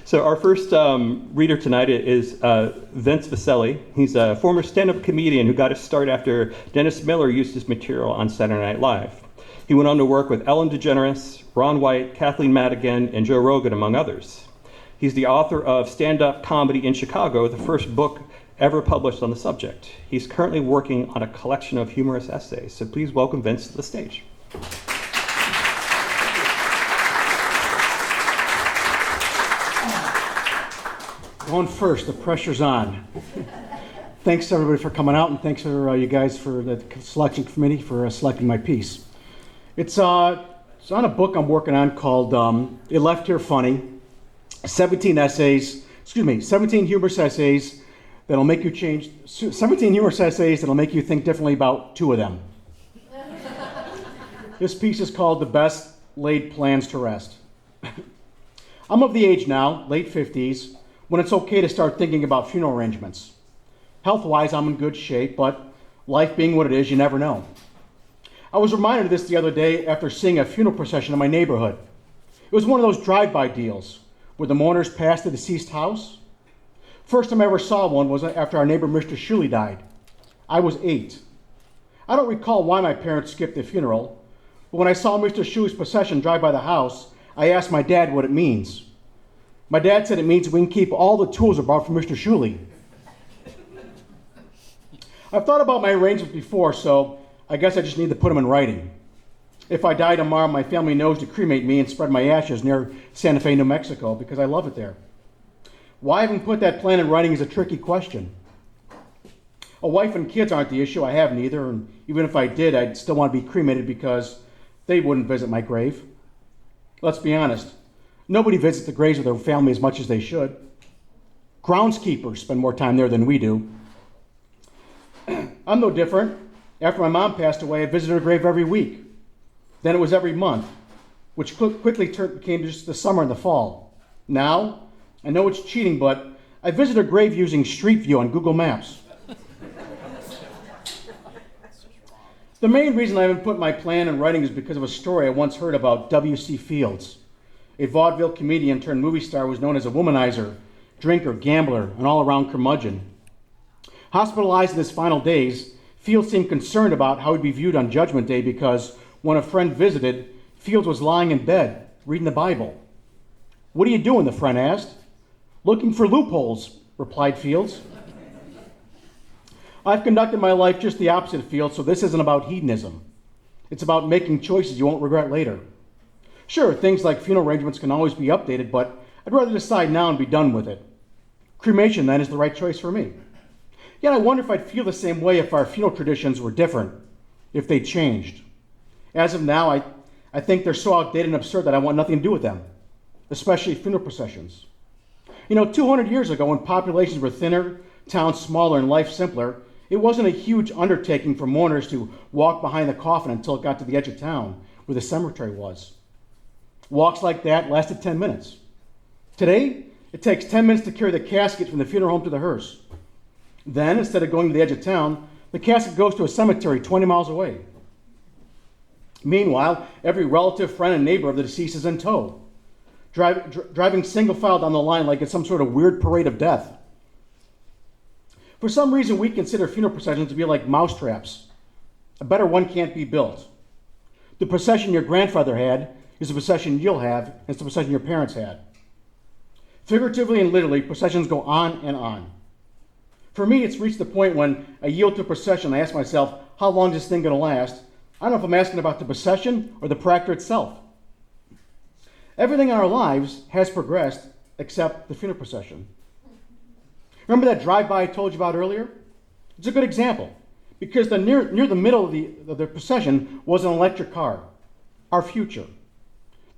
So our first reader tonight is Vince Vieceli. He's a former stand-up comedian who got his start after Dennis Miller used his material on Saturday Night Live. He went on to work with Ellen DeGeneres, Ron White, Kathleen Madigan, and Joe Rogan, among others. He's the author of Stand-Up Comedy in Chicago, the first book ever published on the subject. He's currently working on a collection of humorous essays. So please welcome Vince to the stage. Going first, the pressure's on. Thanks everybody for coming out, and thanks for you guys for the selection committee for selecting my piece. It's on a book I'm working on called It Left Here Funny, 17 humorous essays that'll make you change, 17 humorous essays that'll make you think differently about 2 of them. This piece is called The Best Laid Plans to Rest. I'm of the age now, late 50s, when it's okay to start thinking about funeral arrangements. Health-wise, I'm in good shape, but life being what it is, you never know. I was reminded of this the other day after seeing a funeral procession in my neighborhood. It was one of those drive-by deals where the mourners passed the deceased house. First time I ever saw one was after our neighbor Mr. Shuley died. I was 8. I don't recall why my parents skipped the funeral, but when I saw Mr. Shuley's procession drive by the house, I asked my dad what it means. My dad said it means we can keep all the tools we bought from Mr. Shuley. I've thought about my arrangements before, so I guess I just need to put them in writing. If I die tomorrow, my family knows to cremate me and spread my ashes near Santa Fe, New Mexico, because I love it there. Why I haven't put that plan in writing is a tricky question. A wife and kids aren't the issue. I have neither, and even if I did, I'd still want to be cremated because they wouldn't visit my grave. Let's be honest. Nobody visits the graves of their family as much as they should. Groundskeepers spend more time there than we do. I'm no different. After my mom passed away, I visited her grave every week. Then it was every month, which quickly became just the summer and the fall. Now, I know it's cheating, but I visit her grave using Street View on Google Maps. The main reason I haven't put my plan in writing is because of a story I once heard about W.C. Fields. A vaudeville comedian turned movie star was known as a womanizer, drinker, gambler, and all-around curmudgeon. Hospitalized in his final days, Fields seemed concerned about how he'd be viewed on Judgment Day because when a friend visited, Fields was lying in bed, reading the Bible. "What are you doing?" the friend asked. "Looking for loopholes," replied Fields. I've conducted my life just the opposite of Fields, so this isn't about hedonism. It's about making choices you won't regret later. Sure, things like funeral arrangements can always be updated, but I'd rather decide now and be done with it. Cremation, then, is the right choice for me. Yet I wonder if I'd feel the same way if our funeral traditions were different, if they changed. As of now, I think they're so outdated and absurd that I want nothing to do with them, especially funeral processions. 200 years ago, when populations were thinner, towns smaller, and life simpler, it wasn't a huge undertaking for mourners to walk behind the coffin until it got to the edge of town, where the cemetery was. Walks like that lasted 10 minutes. Today, it takes 10 minutes to carry the casket from the funeral home to the hearse. Then, instead of going to the edge of town, the casket goes to a cemetery 20 miles away. Meanwhile, every relative, friend, and neighbor of the deceased is in tow, driving single file down the line like it's some sort of weird parade of death. For some reason, we consider funeral processions to be like mousetraps. A better one can't be built. The procession your grandfather had is the procession you'll have, and it's the procession your parents had. Figuratively and literally, processions go on and on. For me, it's reached the point when I yield to a procession, I ask myself, how long is this thing going to last? I don't know if I'm asking about the procession or the proctor itself. Everything in our lives has progressed except the funeral procession. Remember that drive-by I told you about earlier? It's a good example because near the middle of the procession was an electric car, our future.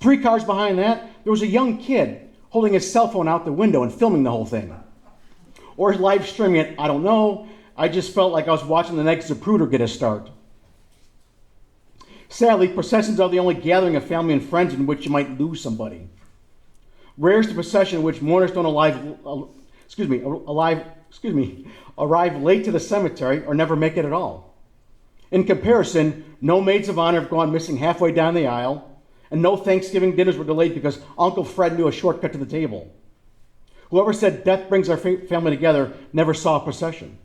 3 cars behind that, there was a young kid holding his cell phone out the window and filming the whole thing. Or live streaming it, I don't know. I just felt like I was watching the next Zapruder get a start. Sadly, processions are the only gathering of family and friends in which you might lose somebody. Rare is the procession in which mourners don't arrive late to the cemetery or never make it at all. In comparison, no maids of honor have gone missing halfway down the aisle, and no Thanksgiving dinners were delayed because Uncle Fred knew a shortcut to the table. Whoever said death brings our family together never saw a procession.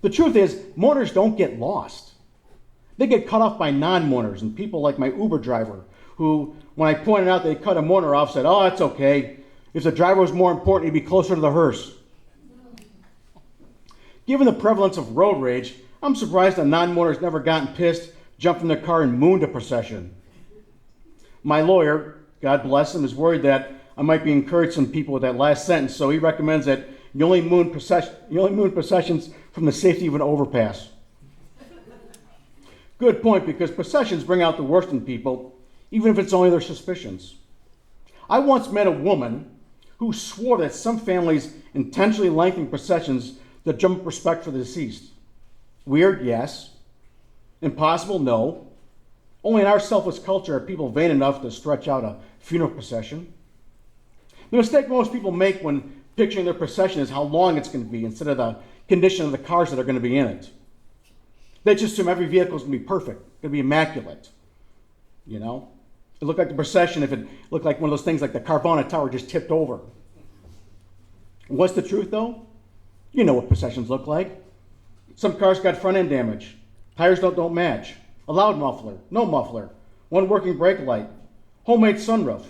The truth is, mourners don't get lost. They get cut off by non-mourners and people like my Uber driver, who, when I pointed out they cut a mourner off, said, "Oh, it's okay. If the driver was more important, he'd be closer to the hearse." Given the prevalence of road rage, I'm surprised that non-mourners never gotten pissed, jumped in their car, and mooned a procession. My lawyer, God bless him, is worried that I might be encouraging some people with that last sentence, so he recommends that you only moon processions from the safety of an overpass. Good point, because processions bring out the worst in people, even if it's only their suspicions. I once met a woman who swore that some families intentionally lengthen processions that jump respect for the deceased. Weird, yes. Impossible, no. Only in our selfless culture are people vain enough to stretch out a funeral procession. The mistake most people make when picturing their procession is how long it's going to be instead of the condition of the cars that are going to be in it. They just assume every vehicle is going to be perfect, going to be immaculate. You know? It looked like the procession if it looked like one of those things like the Carvana Tower just tipped over. What's the truth, though? You know what processions look like. Some cars got front end damage. Tires don't match. A loud muffler, no muffler. One working brake light. Homemade sunroof.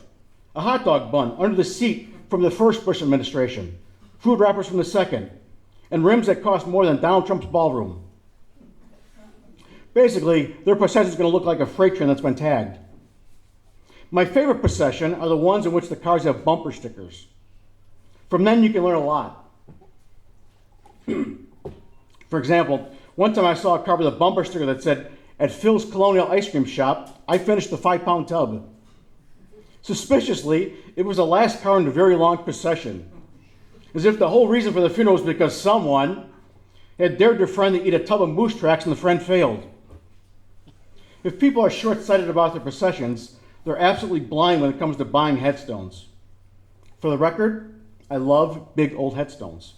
A hot dog bun under the seat from the first Bush administration. Food wrappers from the second. And rims that cost more than Donald Trump's ballroom. Basically, their procession is going to look like a freight train that's been tagged. My favorite procession are the ones in which the cars have bumper stickers. From them, you can learn a lot. For example, one time I saw a car with a bumper sticker that said, "At Phil's Colonial Ice Cream Shop, I finished the 5-pound tub." Suspiciously, it was the last car in a very long procession, as if the whole reason for the funeral was because someone had dared their friend to eat a tub of moose tracks and the friend failed. If people are short-sighted about their processions, they're absolutely blind when it comes to buying headstones. For the record, I love big old headstones.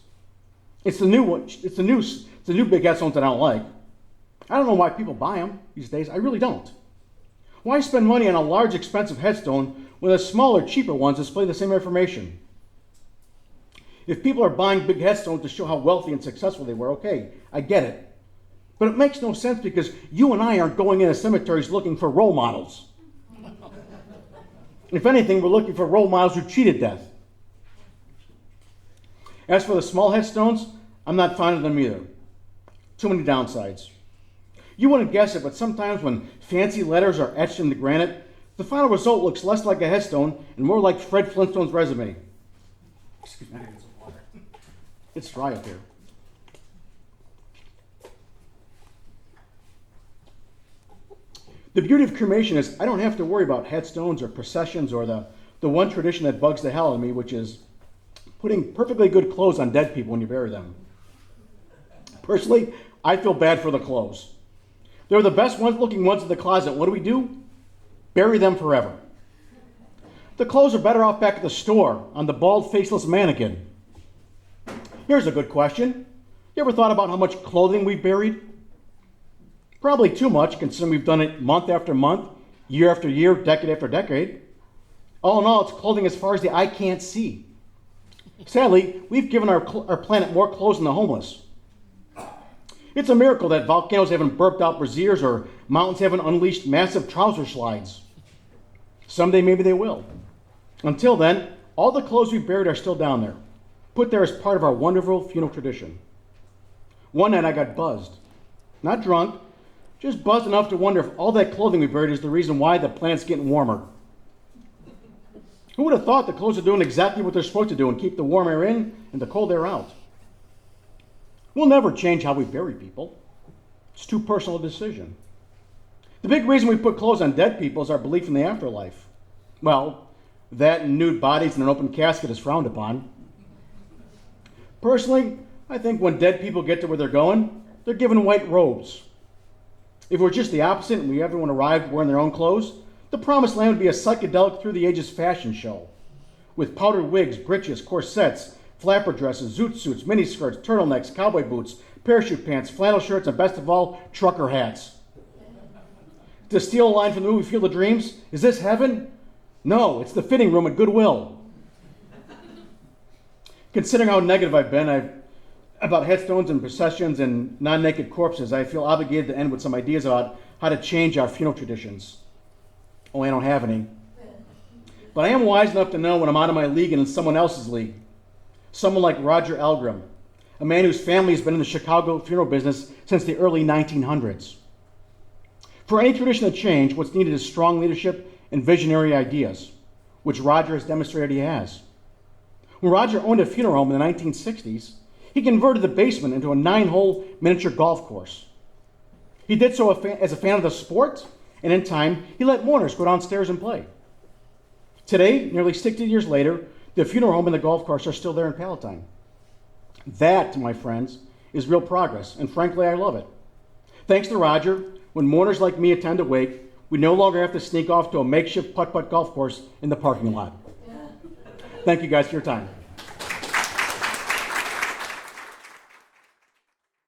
It's the new big headstones that I don't like. I don't know why people buy them these days. I really don't. Why spend money on a large, expensive headstone when the smaller, cheaper ones display the same information? If people are buying big headstones to show how wealthy and successful they were, okay, I get it. But it makes no sense because you and I aren't going into cemeteries looking for role models. If anything, we're looking for role models who cheated death. As for the small headstones, I'm not fond of them either. Too many downsides. You wouldn't guess it, but sometimes when fancy letters are etched into granite, the final result looks less like a headstone and more like Fred Flintstone's resume. Excuse me, I need some water. It's dry up here. The beauty of cremation is I don't have to worry about headstones or processions or the one tradition that bugs the hell out of me, which is putting perfectly good clothes on dead people when you bury them. Personally, I feel bad for the clothes. They're the best looking ones in the closet. What do? Bury them forever. The clothes are better off back at the store on the bald, faceless mannequin. Here's a good question. You ever thought about how much clothing we've buried? Probably too much, considering we've done it month after month, year after year, decade after decade. All in all, it's clothing as far as the eye can't see. Sadly, we've given our planet more clothes than the homeless. It's a miracle that volcanoes haven't burped out brassieres or mountains haven't unleashed massive trouser slides. Someday maybe they will. Until then, all the clothes we buried are still down there, put there as part of our wonderful funeral tradition. One night I got buzzed. Not drunk, just buzzed enough to wonder if all that clothing we buried is the reason why the planet's getting warmer. Who would have thought the clothes are doing exactly what they're supposed to do and keep the warm air in and the cold air out? We'll never change how we bury people. It's too personal a decision. The big reason we put clothes on dead people is our belief in the afterlife. Well, that and nude bodies in an open casket is frowned upon. Personally, I think when dead people get to where they're going, they're given white robes. If we're just the opposite and everyone arrived wearing their own clothes, the promised land would be a psychedelic through the ages fashion show, with powdered wigs, breeches, corsets, flapper dresses, zoot suits, miniskirts, turtlenecks, cowboy boots, parachute pants, flannel shirts, and best of all, trucker hats. To steal a line from the movie Field of Dreams, is this heaven? No, it's the fitting room at Goodwill. Considering how negative I've been about headstones and processions and non-naked corpses, I feel obligated to end with some ideas about how to change our funeral traditions. Only I don't have any. But I am wise enough to know when I'm out of my league and in someone else's league. Someone like Roger Algram, a man whose family has been in the Chicago funeral business since the early 1900s. For any tradition to change, what's needed is strong leadership and visionary ideas, which Roger has demonstrated he has. When Roger owned a funeral home in the 1960s, he converted the basement into a 9-hole miniature golf course. He did so as a fan of the sport, and in time, he let mourners go downstairs and play. Today, nearly 60 years later, the funeral home and the golf course are still there in Palatine. That, my friends, is real progress, and frankly, I love it. Thanks to Roger, when mourners like me attend a wake, we no longer have to sneak off to a makeshift putt-putt golf course in the parking lot. Thank you guys for your time.